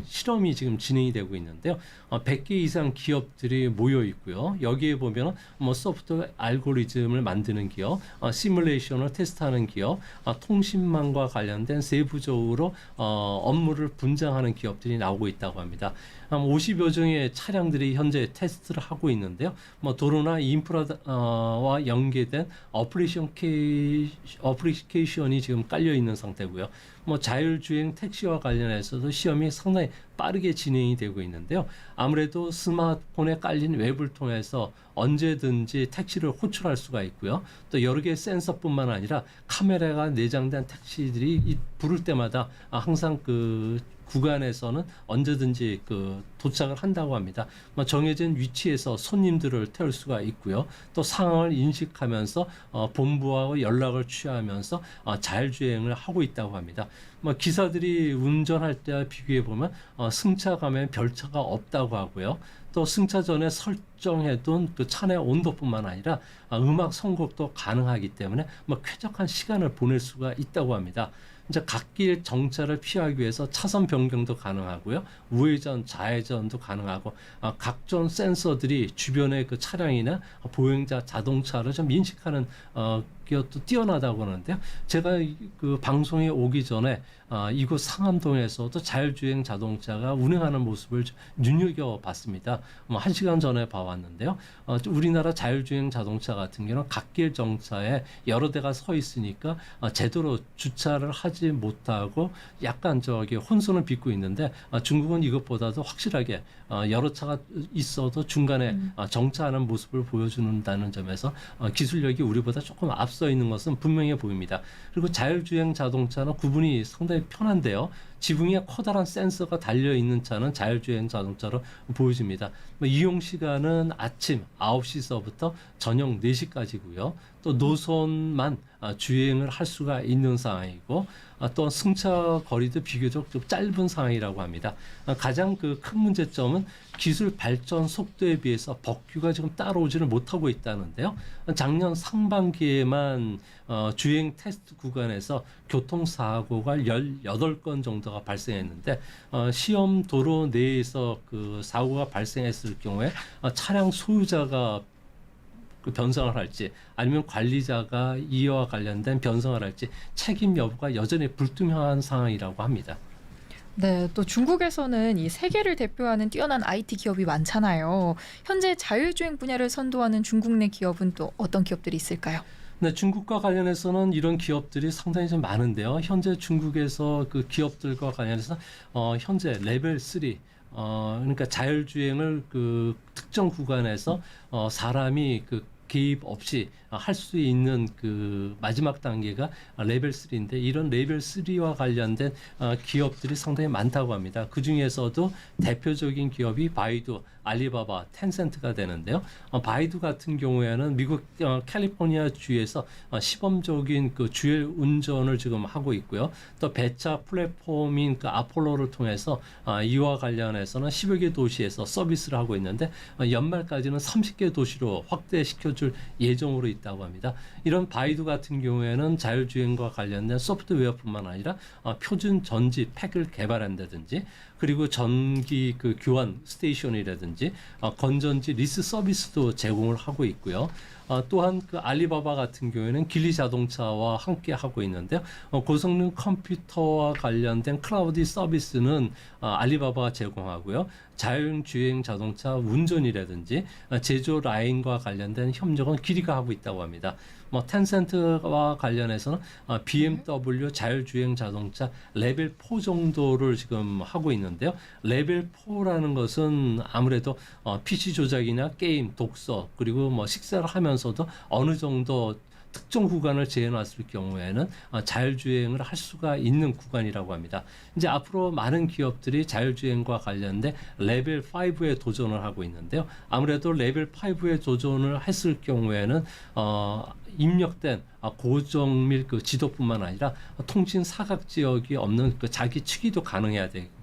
실험이 지금 진행이 되고 있는데요. 100개 이상 기업들이 모여 있고요. 여기에 보면 뭐 소프트웨어 알고리즘을 만드는 기업, 시뮬레이션을 테스트하는 기업, 통신망과 관련된 세부적으로 업무를 분장하는 기업들이 나오고 있다고 합니다. 한 50여 종의 차량들이 현재 테스트를 하고 있는데요. 뭐 도로나 인프라와 연계된 어플리케이션이 지금 깔려 있는 상태고요. 뭐 자율주행 택시와 관련해서도 시험이 상당히 빠르게 진행이 되고 있는데요. 아무래도 스마트폰에 깔린 웹을 통해서 언제든지 택시를 호출할 수가 있고요. 또 여러 개의 센서뿐만 아니라 카메라가 내장된 택시들이 부를 때마다 항상 그 구간에서는 언제든지 그 도착을 한다고 합니다. 뭐 정해진 위치에서 손님들을 태울 수가 있고요. 또 상황을 인식하면서 본부와 연락을 취하면서 자율주행을 하고 있다고 합니다. 뭐 기사들이 운전할 때와 비교해 보면 승차감에 별차가 없다고 하고요. 또 승차 전에 설정해둔 그 차내 온도뿐만 아니라 음악 선곡도 가능하기 때문에 뭐 쾌적한 시간을 보낼 수가 있다고 합니다. 이제 갓길 정차를 피하기 위해서 차선 변경도 가능하고요. 우회전, 좌회전도 가능하고 각종 센서들이 주변의 그 차량이나 보행자 자동차를 좀 인식하는 기업도 뛰어나다고 하는데요. 제가 그 방송에 오기 전에 이곳 상암동에서도 자율주행 자동차가 운행하는 모습을 눈여겨봤습니다. 뭐 1시간 전에 봐왔는데요. 우리나라 자율주행 자동차 같은 경우는 갓길 정차에 여러 대가 서 있으니까 제대로 주차를 하지 못하고 약간 혼선을 빚고 있는데 중국은 이것보다도 확실하게 여러 차가 있어도 중간에 정차하는 모습을 보여준다는 점에서 기술력이 우리보다 조금 앞서 있는 것은 분명해 보입니다. 그리고 자율주행 자동차는 구분이 상당히 편한데요. 지붕에 커다란 센서가 달려있는 차는 자율주행 자동차로 보여집니다. 이용 시간은 아침 9시서부터 저녁 4시까지고요. 또 노선만 주행을 할 수가 있는 상황이고 또 승차 거리도 비교적 좀 짧은 상황이라고 합니다. 가장 그 큰 문제점은 기술 발전 속도에 비해서 법규가 지금 따라오지를 못하고 있다는데요. 작년 상반기에만 주행 테스트 구간에서 교통사고가 18건 정도가 발생했는데 시험 도로 내에서 그 사고가 발생했을 경우에 차량 소유자가 그 변성을 할지 아니면 관리자가 이와 관련된 변성을 할지 책임 여부가 여전히 불투명한 상황이라고 합니다. 네, 또 중국에서는 이 세계를 대표하는 뛰어난 IT 기업이 많잖아요. 현재 자율주행 분야를 선도하는 중국 내 기업은 또 어떤 기업들이 있을까요? 네, 중국과 관련해서는 이런 기업들이 상당히 좀 많은데요. 현재 중국에서 그 기업들과 관련해서 현재 레벨 3 그러니까 자율주행을 그 특정 구간에서 사람이 그 개입 없이 할 수 있는 그 마지막 단계가 레벨 3인데 이런 레벨 3와 관련된 기업들이 상당히 많다고 합니다. 그 중에서도 대표적인 기업이 바이두, 알리바바, 텐센트가 되는데요. 바이두 같은 경우에는 미국 캘리포니아 주에서 시범적인 그 주행 운전을 지금 하고 있고요. 또 배차 플랫폼인 그 아폴로를 통해서 이와 관련해서는 10여 개 도시에서 서비스를 하고 있는데 연말까지는 30개 도시로 확대시켜줄 예정으로 있다고 합니다. 이런 바이두 같은 경우에는 자율주행과 관련된 소프트웨어뿐만 아니라 표준 전지 팩을 개발한다든지 그리고 전기 그 교환 스테이션이라든지 건전지 리스 서비스도 제공을 하고 있고요. 또한 그 알리바바 같은 경우에는 길리 자동차와 함께 하고 있는데요. 고성능 컴퓨터와 관련된 클라우드 서비스는 알리바바가 제공하고요. 자율주행 자동차 운전이라든지 제조 라인과 관련된 협력은 길이가 하고 있다고 합니다. 텐센트와 관련해서는 BMW 자율주행 자동차 레벨 4 정도를 지금 하고 있는데요. 레벨 4라는 것은 아무래도 PC 조작이나 게임, 독서 그리고 식사를 하면서도 어느 정도 특정 구간을 재해놨을 경우에는 자율주행을 할 수가 있는 구간이라고 합니다. 이제 앞으로 많은 기업들이 자율주행과 관련된 레벨 5에 도전을 하고 있는데요. 아무래도 레벨 5에 도전을 했을 경우에는 입력된 고정밀 그 지도뿐만 아니라 통신 사각 지역이 없는 그 자기 측이도 가능해야 되고.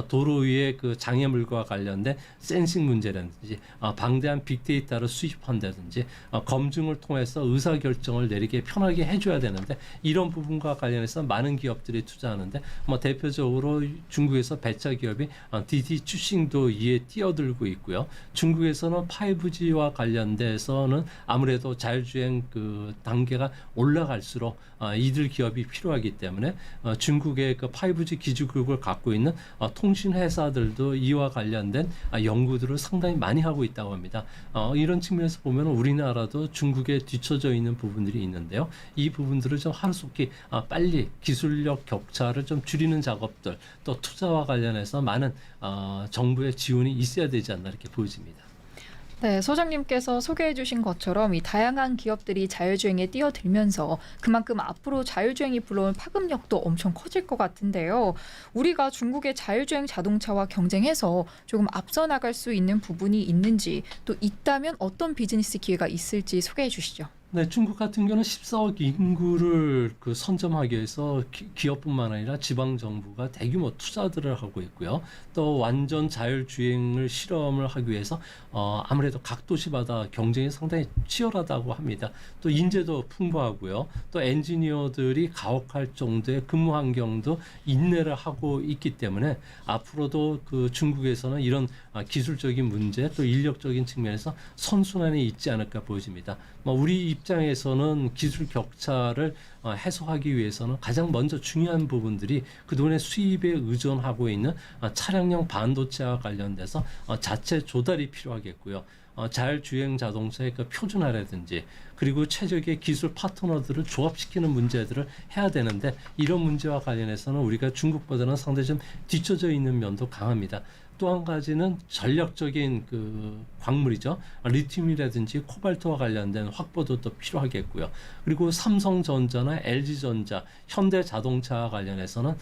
도로 위에 그 장애물과 관련된 센싱 문제라든지 방대한 빅데이터를 수집한다든지 검증을 통해서 의사결정을 내리게 편하게 해줘야 되는데 이런 부분과 관련해서 많은 기업들이 투자하는데 대표적으로 중국에서 배차 기업이 디디 추싱도 이에 뛰어들고 있고요. 중국에서는 5G와 관련돼서는 아무래도 자율주행 그 단계가 올라갈수록 이들 기업이 필요하기 때문에 중국의 그 5G 기술국을 갖고 있는 통신 회사들도 이와 관련된 연구들을 상당히 많이 하고 있다고 합니다. 이런 측면에서 보면 우리나라도 중국에 뒤처져 있는 부분들이 있는데요. 이 부분들을 좀 하루속히 빨리 기술력 격차를 좀 줄이는 작업들 또 투자와 관련해서 많은 정부의 지원이 있어야 되지 않나 이렇게 보여집니다. 네, 소장님께서 소개해 주신 것처럼 이 다양한 기업들이 자율주행에 뛰어들면서 그만큼 앞으로 자율주행이 불러올 파급력도 엄청 커질 것 같은데요. 우리가 중국의 자율주행 자동차와 경쟁해서 조금 앞서 나갈 수 있는 부분이 있는지 또 있다면 어떤 비즈니스 기회가 있을지 소개해 주시죠. 네, 중국 같은 경우는 14억 인구를 그 선점하기 위해서 기업뿐만 아니라 지방 정부가 대규모 투자들을 하고 있고요. 또 완전 자율주행을 실험을 하기 위해서 아무래도 각 도시마다 경쟁이 상당히 치열하다고 합니다. 또 인재도 풍부하고요. 또 엔지니어들이 가혹할 정도의 근무 환경도 인내를 하고 있기 때문에 앞으로도 그 중국에서는 이런 기술적인 문제 또 인력적인 측면에서 선순환이 있지 않을까 보여집니다. 우리 입장에서는 기술 격차를 해소하기 위해서는 가장 먼저 중요한 부분들이 그동안의 수입에 의존하고 있는 차량용 반도체와 관련돼서 자체 조달이 필요하겠고요. 자율주행 자동차의 그 표준화라든지 그리고 최적의 기술 파트너들을 조합시키는 문제들을 해야 되는데 이런 문제와 관련해서는 우리가 중국보다는 상당히 좀 뒤쳐져 있는 면도 강합니다. 또 한 가지는 전략적인 그 광물이죠. 리튬이라든지 코발트와 관련된 확보도 또 필요하겠고요. 그리고 삼성전자나 LG전자, 현대자동차와 관련해서는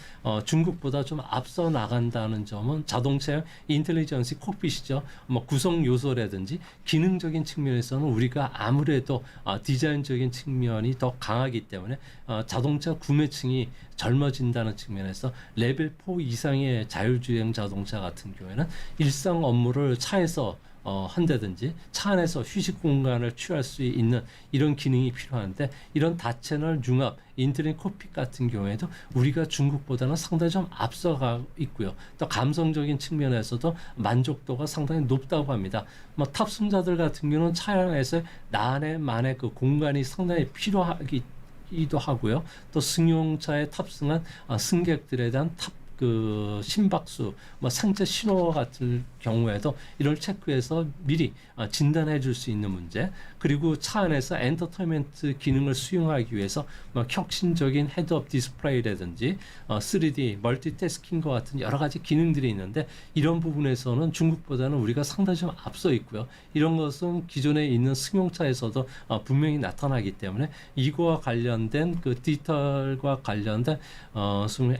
중국보다 좀 앞서 나간다는 점은 자동차 인텔리전스 콕핏이죠. 구성 요소라든지 기능적인 측면에서는 우리가 아무래도 디자인적인 측면이 더 강하기 때문에 자동차 구매층이 젊어진다는 측면에서 레벨 4 이상의 자율주행 자동차 같은 경우에는 일상 업무를 차에서 한다든지 차 안에서 휴식 공간을 취할 수 있는 이런 기능이 필요한데 이런 다채널 융합 인터넷 콕핏 같은 경우에도 우리가 중국보다는 상당히 좀 앞서가 있고요. 또 감성적인 측면에서도 만족도가 상당히 높다고 합니다. 탑승자들 같은 경우는 차 안에서 나만의 그 공간이 상당히 필요하기도 하고요. 또 승용차에 탑승한 승객들에 대한 그 심박수, 상체 신호 같은 경우에도 이걸 체크해서 미리 진단해 줄 수 있는 문제, 그리고 차 안에서 엔터테인먼트 기능을 수용하기 위해서 혁신적인 헤드업 디스플레이라든지 3D 멀티태스킹과 같은 여러 가지 기능들이 있는데 이런 부분에서는 중국보다는 우리가 상당히 좀 앞서 있고요. 이런 것은 기존에 있는 승용차에서도 분명히 나타나기 때문에 이거와 관련된 그 디지털과 관련된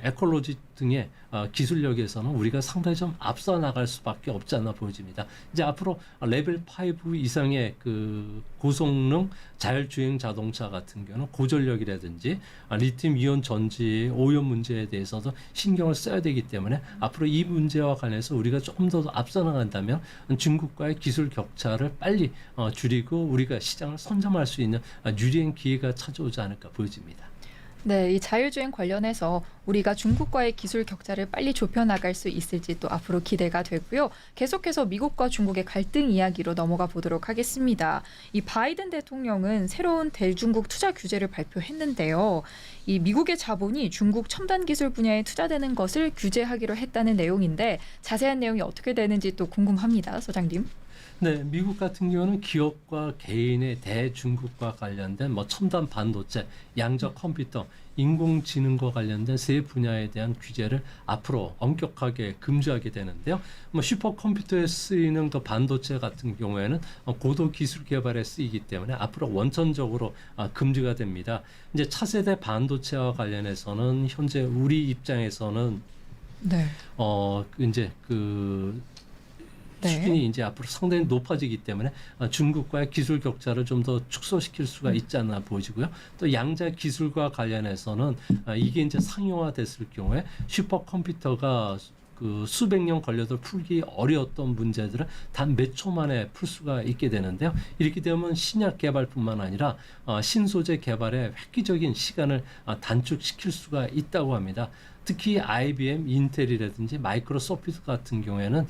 에콜로지 등의 기술력에서는 우리가 상당히 좀 앞서 나갈 수밖에 없지 않나 보여집니다. 이제 앞으로 레벨 5 이상의 그 고성능 자율주행 자동차 같은 경우는 고전력이라든지 리튬 이온 전지 오염 문제에 대해서도 신경을 써야 되기 때문에 앞으로 이 문제와 관련해서 우리가 조금 더 앞서 나간다면 중국과의 기술 격차를 빨리 줄이고 우리가 시장을 선점할 수 있는 유리한 기회가 찾아오지 않을까 보여집니다. 네, 이 자율주행 관련해서 우리가 중국과의 기술 격차를 빨리 좁혀나갈 수 있을지 또 앞으로 기대가 되고요. 계속해서 미국과 중국의 갈등 이야기로 넘어가 보도록 하겠습니다. 이 바이든 대통령은 새로운 대중국 투자 규제를 발표했는데요. 이 미국의 자본이 중국 첨단 기술 분야에 투자되는 것을 규제하기로 했다는 내용인데 자세한 내용이 어떻게 되는지 또 궁금합니다. 소장님. 네, 미국 같은 경우는 기업과 개인의 대중국과 관련된 첨단 반도체, 양자 컴퓨터, 인공지능과 관련된 세 분야에 대한 규제를 앞으로 엄격하게 금지하게 되는데요. 슈퍼컴퓨터에 쓰이는 그 반도체 같은 경우에는 고도 기술 개발에 쓰이기 때문에 앞으로 원천적으로 금지가 됩니다. 이제 차세대 반도체와 관련해서는 현재 우리 입장에서는 네. 이제 수준이 이제 앞으로 상당히 높아지기 때문에 중국과의 기술 격차를 좀 더 축소시킬 수가 있지 않나 보여지고요. 또 양자 기술과 관련해서는 이게 이제 상용화됐을 경우에 슈퍼컴퓨터가 그 수백 년 걸려도 풀기 어려웠던 문제들을 단 몇 초 만에 풀 수가 있게 되는데요. 이렇게 되면 신약 개발뿐만 아니라 신소재 개발에 획기적인 시간을 단축시킬 수가 있다고 합니다. 특히 IBM, 인텔이라든지 마이크로소프트 같은 경우에는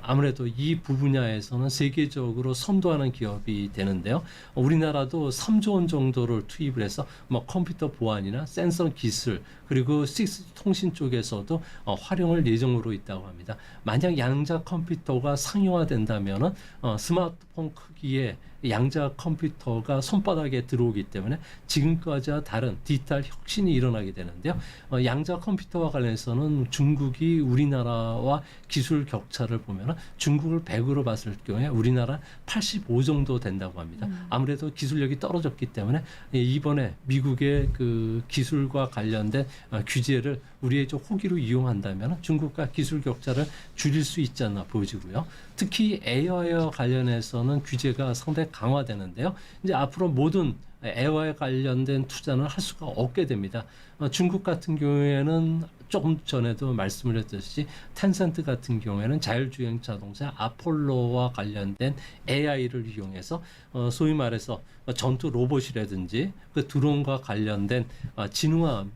아무래도 이 분야에서는 세계적으로 선도하는 기업이 되는데요. 우리나라도 3조 원 정도를 투입을 해서 컴퓨터 보안이나 센서 기술 그리고 6G 통신 쪽에서도 활용을 예정으로 있다고 합니다. 만약 양자 컴퓨터가 상용화된다면은 스마트폰 크기의 양자 컴퓨터가 손바닥에 들어오기 때문에 지금까지와 다른 디지털 혁신이 일어나게 되는데요. 양자 컴퓨터와 관련해서는 중국이 우리나라와 기술 격차를 보면 중국을 100으로 봤을 경우에 우리나라 85 정도 된다고 합니다. 아무래도 기술력이 떨어졌기 때문에 이번에 미국의 그 기술과 관련된 규제를 우리의 호기로 이용한다면 중국과 기술 격차를 줄일 수 있지 않나 보여지고요. 특히 AI와 관련해서는 규제가 상당히 강화되는데요. 이제 앞으로 모든 AI와 관련된 투자는 할 수가 없게 됩니다. 중국 같은 경우에는 조금 전에도 말씀을 했듯이 텐센트 같은 경우에는 자율주행 자동차 아폴로와 관련된 AI를 이용해서 소위 말해서 전투 로봇이라든지 그 드론과 관련된 진화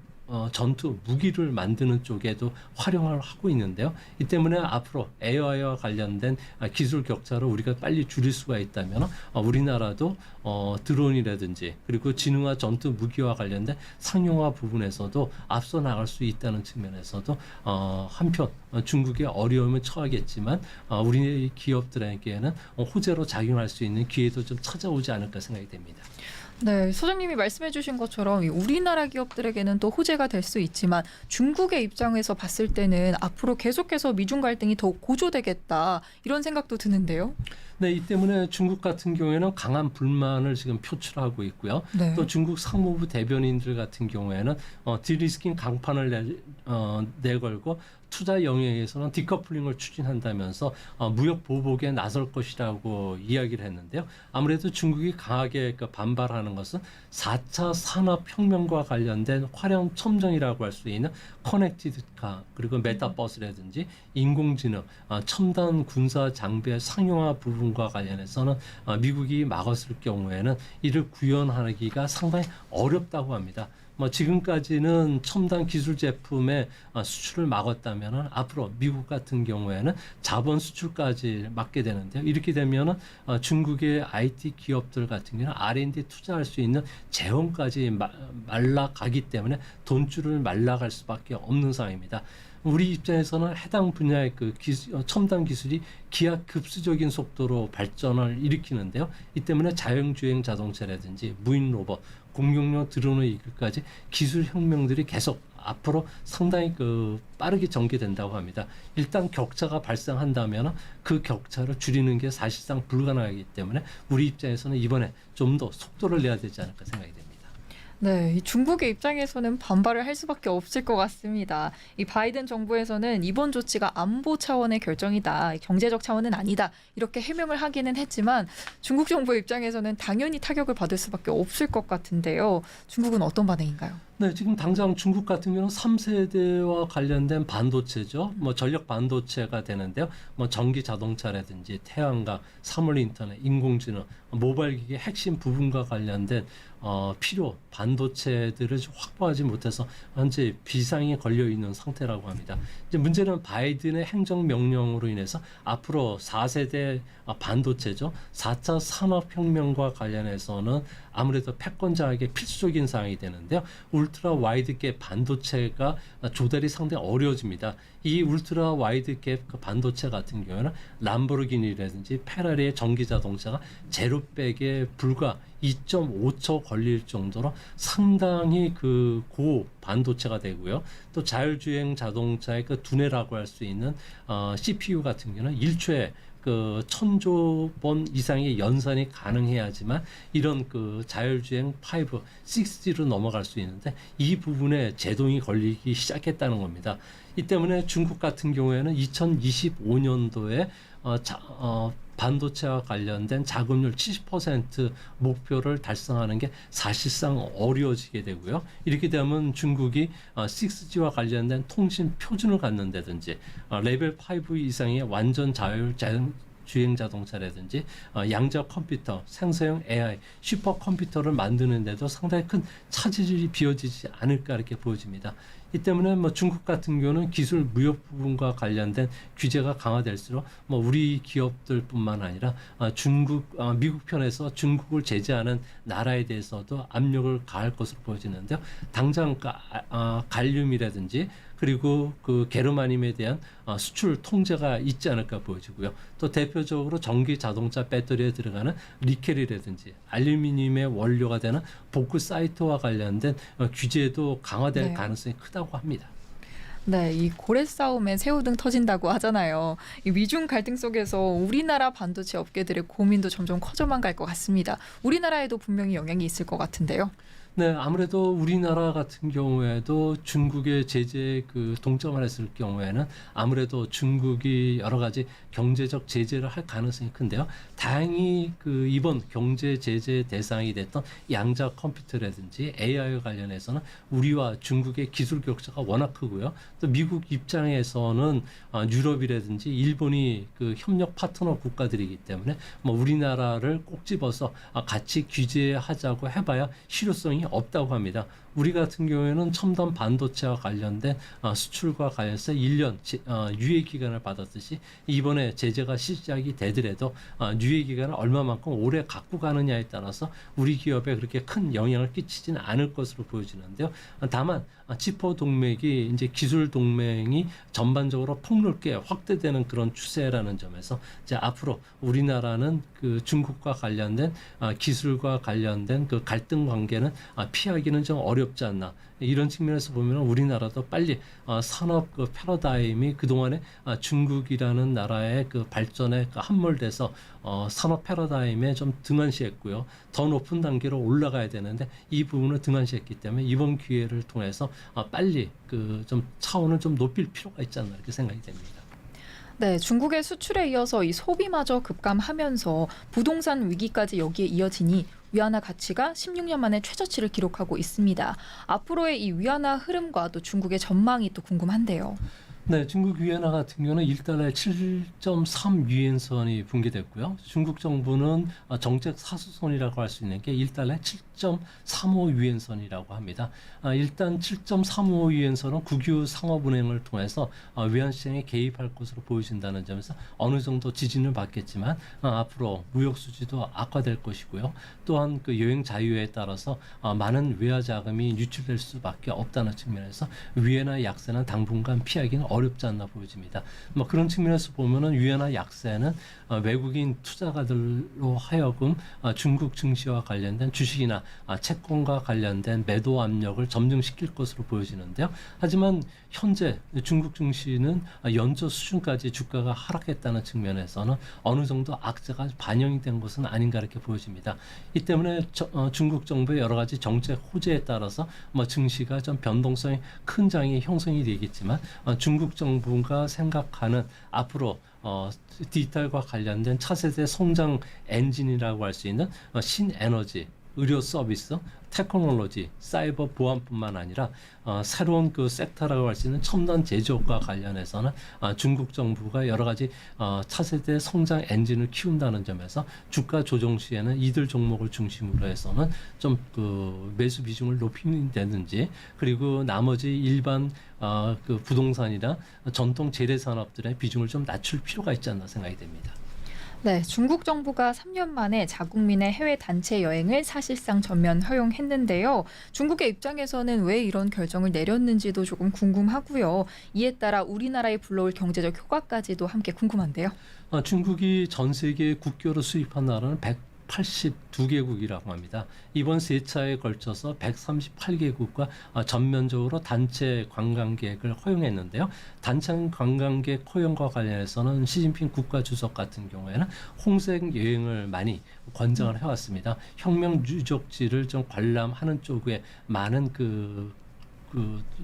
전투 무기를 만드는 쪽에도 활용을 하고 있는데요. 이 때문에 앞으로 AI와 관련된 기술 격차를 우리가 빨리 줄일 수가 있다면 우리나라도 드론이라든지 그리고 지능화 전투 무기와 관련된 상용화 부분에서도 앞서 나갈 수 있다는 측면에서도 한편 중국의 어려움을 처하겠지만 우리 기업들에게는 호재로 작용할 수 있는 기회도 좀 찾아오지 않을까 생각이 됩니다. 네, 소장님이 말씀해 주신 것처럼 우리나라 기업들에게는 또 호재가 될 수 있지만 중국의 입장에서 봤을 때는 앞으로 계속해서 미중 갈등이 더욱 고조되겠다 이런 생각도 드는데요. 네, 이 때문에 중국 같은 경우에는 강한 불만을 지금 표출하고 있고요. 네. 또 중국 상무부 대변인들 같은 경우에는 디리스킹 강판을 내걸고 투자 영역에서는 디커플링을 추진한다면서 무역 보복에 나설 것이라고 이야기를 했는데요. 아무래도 중국이 강하게 반발하는 것은 4차 산업혁명과 관련된 화려한 첨정이라고 할 수 있는 커넥티드카 그리고 메타버스라든지 인공지능, 첨단 군사 장비의 상용화 부분과 관련해서는 미국이 막았을 경우에는 이를 구현하기가 상당히 어렵다고 합니다. 지금까지는 첨단 기술 제품의 수출을 막았다면 앞으로 미국 같은 경우에는 자본 수출까지 막게 되는데요. 이렇게 되면 중국의 IT 기업들 같은 경우는 R&D 투자할 수 있는 재원까지 말라가기 때문에 돈줄을 말라갈 수밖에 없는 상황입니다. 우리 입장에서는 해당 분야의 첨단 기술이 기하급수적인 속도로 발전을 일으키는데요. 이 때문에 자율주행 자동차라든지 무인 로봇, 공룡용 드론의 이끌까지 기술 혁명들이 계속 앞으로 상당히 빠르게 전개된다고 합니다. 일단 격차가 발생한다면 그 격차를 줄이는 게 사실상 불가능하기 때문에 우리 입장에서는 이번에 좀 더 속도를 내야 되지 않을까 생각이 됩니다. 네, 이 중국의 입장에서는 반발을 할 수밖에 없을 것 같습니다. 이 바이든 정부에서는 이번 조치가 안보 차원의 결정이다, 경제적 차원은 아니다, 이렇게 해명을 하기는 했지만 중국 정부 입장에서는 당연히 타격을 받을 수밖에 없을 것 같은데요. 중국은 어떤 반응인가요? 네, 지금 당장 중국 같은 경우는 3세대와 관련된 반도체죠. 뭐 전력 반도체가 되는데요. 뭐 전기 자동차라든지 태양광, 사물 인터넷, 인공지능, 모바일 기기 핵심 부분과 관련된 필요 반도체들을 확보하지 못해서 현재 비상이 걸려 있는 상태라고 합니다. 이제 문제는 바이든의 행정 명령으로 인해서 앞으로 4세대 반도체죠. 4차 산업혁명과 관련해서는 아무래도 패권자에게 필수적인 사항이 되는데요. 울트라 와이드 갭 반도체가 조달이 상당히 어려워집니다. 이 울트라 와이드 갭 그 반도체 같은 경우는 람보르기니라든지 페라리의 전기 자동차가 제로백에 불과 2.5초 걸릴 정도로 상당히 그 고 반도체가 되고요. 또 자율주행 자동차의 그 두뇌라고 할 수 있는 CPU 같은 경우는 1초에 그 1000조 번 이상의 연산이 가능해야지만 이런 그 자율주행 5, 6G로 넘어갈 수 있는데 이 부분에 제동이 걸리기 시작했다는 겁니다. 이 때문에 중국 같은 경우에는 2025년도에 반도체와 관련된 자금률 70% 목표를 달성하는 게 사실상 어려워지게 되고요. 이렇게 되면 중국이 6G와 관련된 통신 표준을 갖는다든지 레벨 5 이상의 완전 주행 자동차라든지 양자 컴퓨터, 생성형 AI, 슈퍼컴퓨터를 만드는데도 상당히 큰 차질이 비어지지 않을까 이렇게 보여집니다. 이 때문에 뭐 중국 같은 경우는 기술 무역 부분과 관련된 규제가 강화될수록 뭐 우리 기업들뿐만 아니라 미국 편에서 중국을 제재하는 나라에 대해서도 압력을 가할 것으로 보여지는데요. 당장 갈륨이라든지 그리고 그 게르마늄에 대한 수출 통제가 있지 않을까 보여지고요. 또 대표적으로 전기 자동차 배터리에 들어가는 니켈이라든지 알루미늄의 원료가 되는 보크사이트와 관련된 규제도 강화될 가능성이 크다고 합니다. 네, 이 고래 싸움에 새우등 터진다고 하잖아요. 이 미중 갈등 속에서 우리나라 반도체 업계들의 고민도 점점 커져만 갈 것 같습니다. 우리나라에도 분명히 영향이 있을 것 같은데요. 네, 아무래도 우리나라 같은 경우에도 중국의 제재에 동점을 했을 경우에는 아무래도 중국이 여러 가지 경제적 제재를 할 가능성이 큰데요. 다행히 이번 경제 제재 대상이 됐던 양자 컴퓨터라든지 AI와 관련해서는 우리와 중국의 기술 격차가 워낙 크고요. 또 미국 입장에서는 유럽이라든지 일본이 협력 파트너 국가들이기 때문에 뭐 우리나라를 꼭 집어서 같이 규제하자고 해봐야 실효성이 없다고 합니다. 우리 같은 경우에는 첨단 반도체와 관련된 수출과 관련해서 1년 유예 기간을 받았듯이 이번에 제재가 시작이 되더라도 유예 기간을 얼마만큼 오래 갖고 가느냐에 따라서 우리 기업에 그렇게 큰 영향을 끼치지는 않을 것으로 보여지는데요. 다만 지포 동맹이 이제 기술 동맹이 전반적으로 폭넓게 확대되는 그런 추세라는 점에서 이제 앞으로 우리나라는 중국과 관련된 기술과 관련된 갈등 관계는 피하기는 좀 어렵지 않나. 이런 측면에서 보면 우리나라도 빨리 산업 패러다임이 그동안에 중국이라는 나라의 발전에 함몰돼서 산업 패러다임에 좀 등한시했고요. 더 높은 단계로 올라가야 되는데 이 부분을 등한시했기 때문에 이번 기회를 통해서 빨리 좀 차원을 좀 높일 필요가 있지 않나 이렇게 생각이 됩니다. 네, 중국의 수출에 이어서 이 소비마저 급감하면서 부동산 위기까지 여기에 이어지니 위안화 가치가 16년 만에 최저치를 기록하고 있습니다. 앞으로의 이 위안화 흐름과 또 중국의 전망이 또 궁금한데요. 네, 중국 위안화 같은 경우는 1달러에 7.3 유엔선이 붕괴됐고요. 중국 정부는 정책 사수선이라고 할 수 있는 게 1달러에 7.35 유엔선이라고 합니다. 일단 7.35 유엔선은 국유 상업은행을 통해서 외환 시장에 개입할 것으로 보여진다는 점에서 어느 정도 지지는 받겠지만 앞으로 무역 수지도 악화될 것이고요. 또한 여행 자유에 따라서 많은 외화 자금이 유출될 수밖에 없다는 측면에서 위안화 약세는 당분간 피하기는 어렵지 않나 보여집니다. 뭐 그런 측면에서 보면은 위안화 약세는 외국인 투자가들로 하여금 중국 증시와 관련된 주식이나 채권과 관련된 매도 압력을 점증시킬 것으로 보여지는데요. 하지만 현재 중국 증시는 연저 수준까지 주가가 하락했다는 측면에서는 어느 정도 악재가 반영이 된 것은 아닌가 이렇게 보여집니다. 이 때문에 중국 정부의 여러 가지 정책 호재에 따라서 증시가 좀 변동성이 큰 장이 형성이 되겠지만 중국 정부가 생각하는 앞으로 디지털과 관련된 차세대 성장 엔진이라고 할 수 있는 신에너지, 의료 서비스, 테크놀로지, 사이버 보안뿐만 아니라 새로운 그 섹터라고 할 수 있는 첨단 제조업과 관련해서는 중국 정부가 여러 가지 차세대 성장 엔진을 키운다는 점에서 주가 조정 시에는 이들 종목을 중심으로 해서는 좀 그 매수 비중을 높이는다든지 그리고 나머지 일반 그 부동산이나 전통 재래 산업들의 비중을 좀 낮출 필요가 있지 않나 생각이 됩니다. 네, 중국 정부가 3년 만에 자국민의 해외 단체 여행을 사실상 전면 허용했는데요. 중국의 입장에서는 왜 이런 결정을 내렸는지도 조금 궁금하고요. 이에 따라 우리나라에 불러올 경제적 효과까지도 함께 궁금한데요. 중국이 전 세계 국교로 수입한 나라는 182개국이라고 합니다. 이번 세 차에 걸쳐서 138개국과 전면적으로 단체 관광객을 허용했는데요. 단체 관광객 허용과 관련해서는 시진핑 국가주석 같은 경우에는 홍색 여행을 많이 권장을 해왔습니다. 혁명 유적지를 좀 관람하는 쪽에 많은 그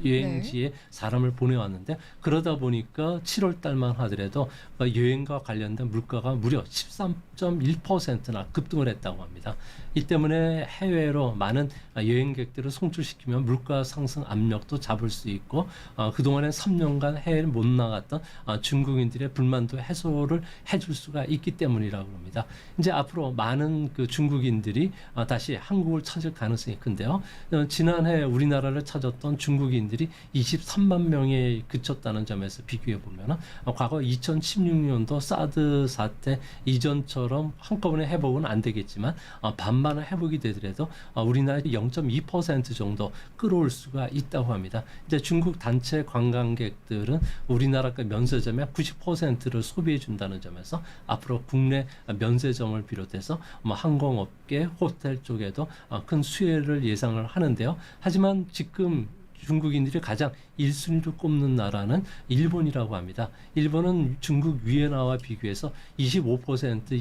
여행지에 사람을 보내왔는데 그러다 보니까 7월 달만 하더라도 여행과 관련된 물가가 무려 13.1%나 급등을 했다고 합니다. 이 때문에 해외로 많은 여행객들을 송출시키면 물가 상승 압력도 잡을 수 있고 그동안에 3년간 해외를 못 나갔던 중국인들의 불만도 해소를 해줄 수가 있기 때문이라고 합니다. 이제 앞으로 많은 그 중국인들이 다시 한국을 찾을 가능성이 큰데요. 지난해 우리나라를 찾았던 중국인들이 23만 명에 그쳤다는 점에서 비교해 보면 과거 2016년도 사드 사태 이전처럼 한꺼번에 회복은 안 되겠지만 반만은 회복이 되더라도 우리나라의 0.2% 정도 끌어올 수가 있다고 합니다. 이제 중국 단체 관광객들은 우리나라 면세점의 90%를 소비해 준다는 점에서 앞으로 국내 면세점을 비롯해서 항공업계, 호텔 쪽에도 큰 수혜를 예상을 하는데요. 하지만 지금 중국인들이 가장 1순위로 꼽는 나라는 일본이라고 합니다. 일본은 중국 위엔화와 비교해서 25%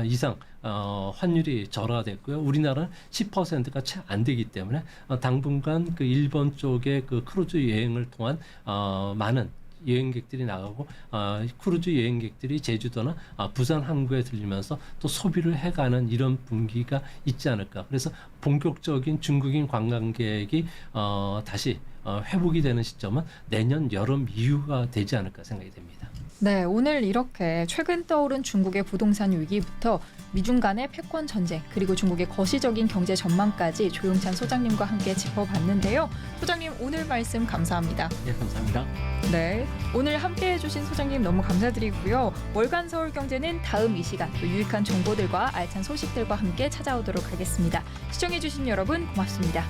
이상 환율이 절하됐고요. 우리나라는 10%가 채 안 되기 때문에 당분간 그 일본 쪽의 그 크루즈 여행을 통한 많은 여행객들이 나가고 크루즈 여행객들이 제주도나 부산 항구에 들리면서 또 소비를 해가는 이런 분위기가 있지 않을까. 그래서 본격적인 중국인 관광객이 다시 회복이 되는 시점은 내년 여름 이후가 되지 않을까 생각이 됩니다. 네, 오늘 이렇게 최근 떠오른 중국의 부동산 위기부터 미중 간의 패권 전쟁 그리고 중국의 거시적인 경제 전망까지 조용찬 소장님과 함께 짚어봤는데요. 소장님 오늘 말씀 감사합니다. 네, 감사합니다. 네, 오늘 함께해 주신 소장님 너무 감사드리고요. 월간 서울경제는 다음 이 시간 또 유익한 정보들과 알찬 소식들과 함께 찾아오도록 하겠습니다. 시청해 주신 여러분 고맙습니다.